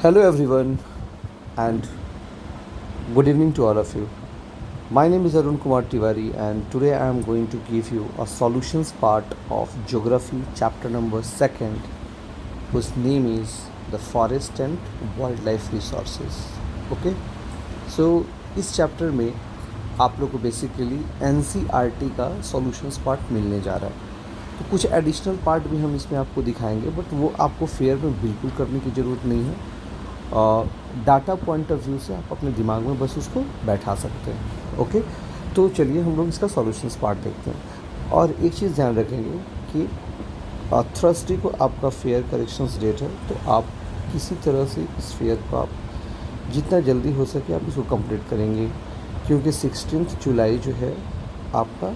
Hello, everyone, and good evening to all of you. My name is Arun Kumar Tiwari, and today I am going to give you a solutions part of Geography, chapter number second, whose name is the Forest and Wildlife Resources. Okay, so इस chapter में आप लोग को basically NCERT का solutions part मिलने जा रहा है। तो कुछ एडिशनल पार्ट भी हम इसमें आपको दिखाएंगे, बट वो आपको फेयर में बिल्कुल करने की ज़रूरत नहीं है। डाटा पॉइंट ऑफ व्यू से आप अपने दिमाग में बस उसको बैठा सकते हैं। ओके, तो चलिए हम लोग इसका सॉल्यूशंस पार्ट देखते हैं। और एक चीज़ ध्यान रखेंगे कि थर्सडे को आपका फेयर करेक्शंस डेट है, तो आप किसी तरह से इस फेयर को आप जितना जल्दी हो सके आप इसको कंप्लीट करेंगे, क्योंकि 16 जुलाई जो है आपका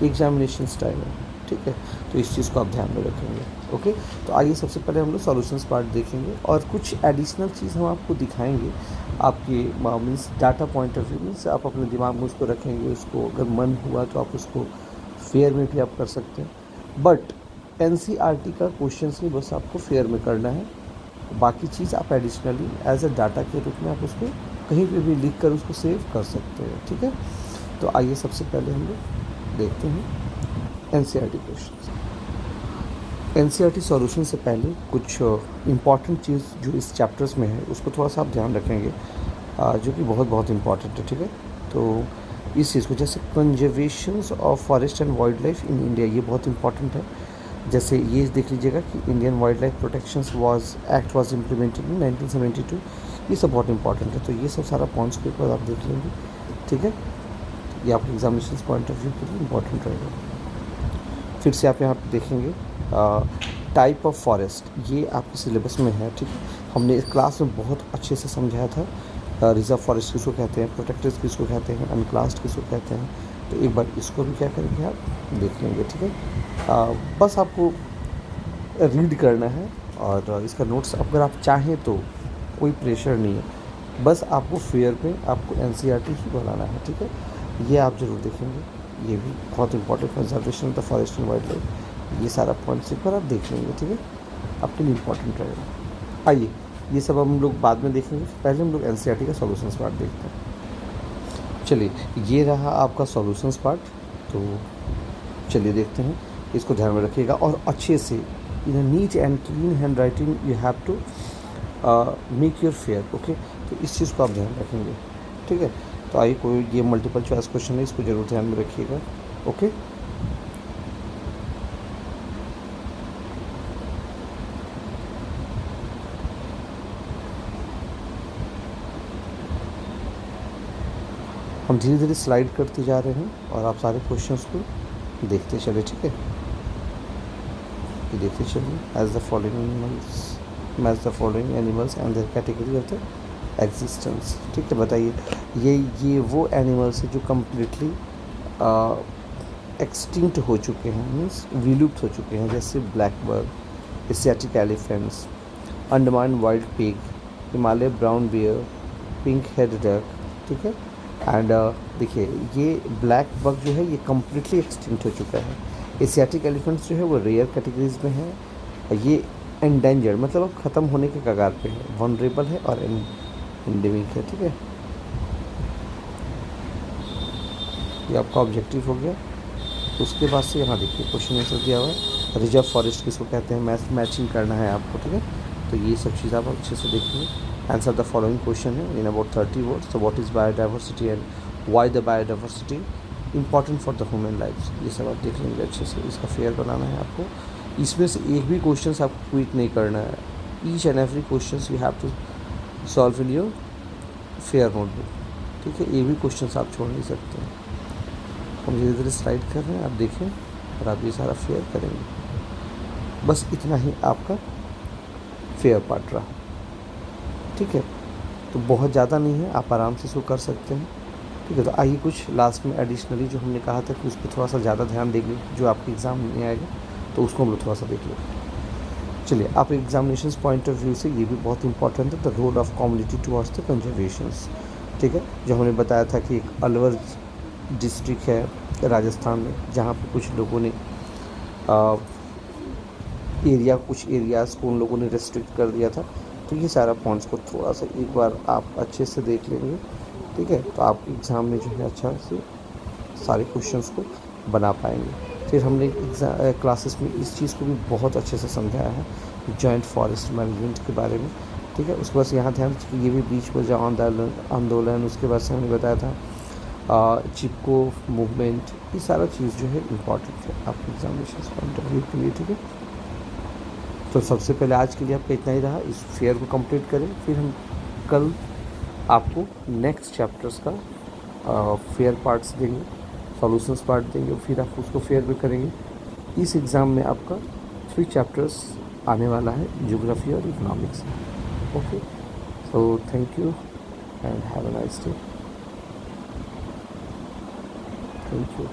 एग्जामिनेशंस टाइम है। ठीक है, तो इस चीज़ को आप ध्यान में रखेंगे। ओके, तो आइए सबसे पहले हम लोग सॉल्यूशंस पार्ट देखेंगे और कुछ एडिशनल चीज़ हम आपको दिखाएंगे। आपके means data point of view means आप अपने दिमाग में उसको रखेंगे, उसको अगर मन हुआ तो आप उसको फेयर में भी आप कर सकते हैं। बट NCERT का क्वेश्चन ही बस आपको फेयर में करना है, बाकी चीज़ आप एडिशनली एज अ डाटा के रूप में आप उसको कहीं पे भी लिख कर उसको सेव कर सकते हैं। ठीक है, तो आइए सबसे पहले हम लोग देखते हैं NCERT क्वेश्चन। NCERT सॉल्यूशन से पहले कुछ इम्पॉर्टेंट चीज़ जो इस चैप्टर्स में है उसको थोड़ा सा आप ध्यान रखेंगे, जो कि बहुत बहुत इम्पॉर्टेंट है। ठीक है, तो इस चीज़ को जैसे conservations of forest and wild life in India, ये बहुत इंपॉर्टेंट है। जैसे ये देख लीजिएगा कि Indian wild life protections act was implemented in 1972, ये सब बहुत इंपॉर्टेंट है। तो ये सब सारा पॉइंट्स के ऊपर आप देख लेंगे। ठीक है, ये आपके एग्जामिनेशन पॉइंट ऑफ व्यू के लिए इंपॉर्टेंट रहेगा। फिर से आप यहाँ पे देखेंगे टाइप ऑफ फॉरेस्ट, ये आपके सिलेबस में है। ठीक है, हमने इस क्लास में बहुत अच्छे से समझाया था। रिजर्व फॉरेस्ट किसको कहते हैं, प्रोटेक्टेड किसको कहते हैं, अनक्लास्ड किसको कहते हैं। तो एक बार इसको भी क्या करेंगे आप देख लेंगे। ठीक है, बस आपको रीड करना है और इसका नोट्स अगर आप चाहें तो कोई प्रेशर नहीं है, बस आपको फेयर में आपको NCERT ही बनाना है। ठीक है, ये आप ज़रूर देखेंगे, ये भी बहुत important conservation of the forest and wild life, ये सारा पॉइंट्स एक बार आप देख लेंगे। ठीक है, आपके लिए इंपॉर्टेंट रहेगा। आइए ये सब हम लोग बाद में देखेंगे, पहले हम लोग NCERT का सॉल्यूशंस पार्ट देखते हैं। चलिए, ये रहा आपका सॉल्यूशंस पार्ट, तो चलिए देखते हैं। इसको ध्यान में रखिएगा और अच्छे से in neat and clean handwriting you have to make your fair. Okay, तो इस चीज़ को आप ध्यान रखेंगे। ठीक है, तो आइए कोई ये मल्टीपल चॉइस क्वेश्चन है, इसको ज़रूर ध्यान में रखिएगा। ओके, हम धीरे धीरे स्लाइड करते जा रहे हैं और आप सारे क्वेश्चंस को देखते चले। ठीक है, ये देखते चलिए। As the following animals and their category of the existence. ठीक है, बताइए ये वो एनिमल्स है जो कम्प्लीटली एक्सटिंक्ट हो चुके हैं, मीन्स विलुप्त हो चुके हैं, जैसे black bird, Asiatic elephants, Andaman wild pig, Himalaya brown bear, pink head duck. ठीक है, एंड देखिए ये ब्लैक बग जो है ये कम्प्लीटली एक्सटिंक्ट हो चुका है। एशियाटिक एलिफेंट्स जो है वो रेयर कैटेगरीज में है, ये एंडेंजर्ड मतलब अब ख़त्म होने के कगार पे है, वनरेबल है और एंडेमिक है। ठीक है, ये आपका ऑब्जेक्टिव हो गया। उसके बाद से यहाँ देखिए क्वेश्चन आंसर दिया हुआ है, रिजर्व फॉरेस्ट किसको कहते हैं, मैचिंग करना है आपको। ठीक है, तो ये सब चीज़ आप अच्छे से देखिए। आंसर द फॉलोइंग क्वेश्चन है इन अबाउट 30 वर्ड्स। तो what is biodiversity and why the biodiversity important for the human life, ये सब आप देख लेंगे अच्छे से। इसका फेयर बनाना है आपको, इसमें से एक भी क्वेश्चन आपको क्विट नहीं करना है। Each and every question you have to solve in your fair notebook. ठीक है, एक भी क्वेश्चन आप छोड़ नहीं सकते हैं। हम धीरे धीरे स्लाइड कर रहे हैं, आप देखें और आप ये सारा फेयर करेंगे। बस इतना ही आपका फेयर पार्ट रहा। ठीक है, तो बहुत ज़्यादा नहीं है, आप आराम से इसको कर सकते हैं। ठीक है, तो आइए कुछ लास्ट में एडिशनली जो हमने कहा था कि उस पर थोड़ा सा ज़्यादा ध्यान देंगे, जो आपके एग्ज़ाम में आएगा, तो उसको हम लोग थोड़ा सा देख लेंगे। चलिए, आप एग्जामिनेशन पॉइंट ऑफ व्यू से ये भी बहुत इंपॉर्टेंट है, the role of community towards the conservations. ठीक है, जो हमने बताया था कि एक अलवर डिस्ट्रिक्ट है राजस्थान में, जहाँ पे कुछ लोगों ने कुछ एरियाज़ को उन लोगों ने रेस्ट्रिक्ट कर दिया था तो ये सारा पॉइंट्स को थोड़ा सा एक बार आप अच्छे से देख लेंगे, ठीक है, तो आप एग्ज़ाम में जो है अच्छा से सारे क्वेश्चंस को बना पाएंगे। फिर हमने क्लासेस में इस चीज़ को भी बहुत अच्छे से समझाया है, जॉइंट फॉरेस्ट मैनेजमेंट के बारे में, ठीक है। उसके बाद से यहाँ ध्यान रखिए, ये भी बीच में जो आंदोलन, उसके बाद से हमने बताया था चिपको मूवमेंट, ये सारा चीज़ जो है इम्पॉर्टेंट है आपके एग्जामिनेशन पॉइंट ऑफ व्यू के लिए, ठीक है। तो सबसे पहले आज के लिए आपका इतना ही रहा, इस फेयर को कंप्लीट करें, फिर हम कल आपको नेक्स्ट चैप्टर्स का फेयर पार्ट्स देंगे, सॉल्यूशंस पार्ट देंगे, फिर आप उसको फेयर भी करेंगे। इस एग्ज़ाम में आपका 3 चैप्टर्स आने वाला है, ज्योग्राफी और economics. Okay, so thank you and have a nice day. Thank you.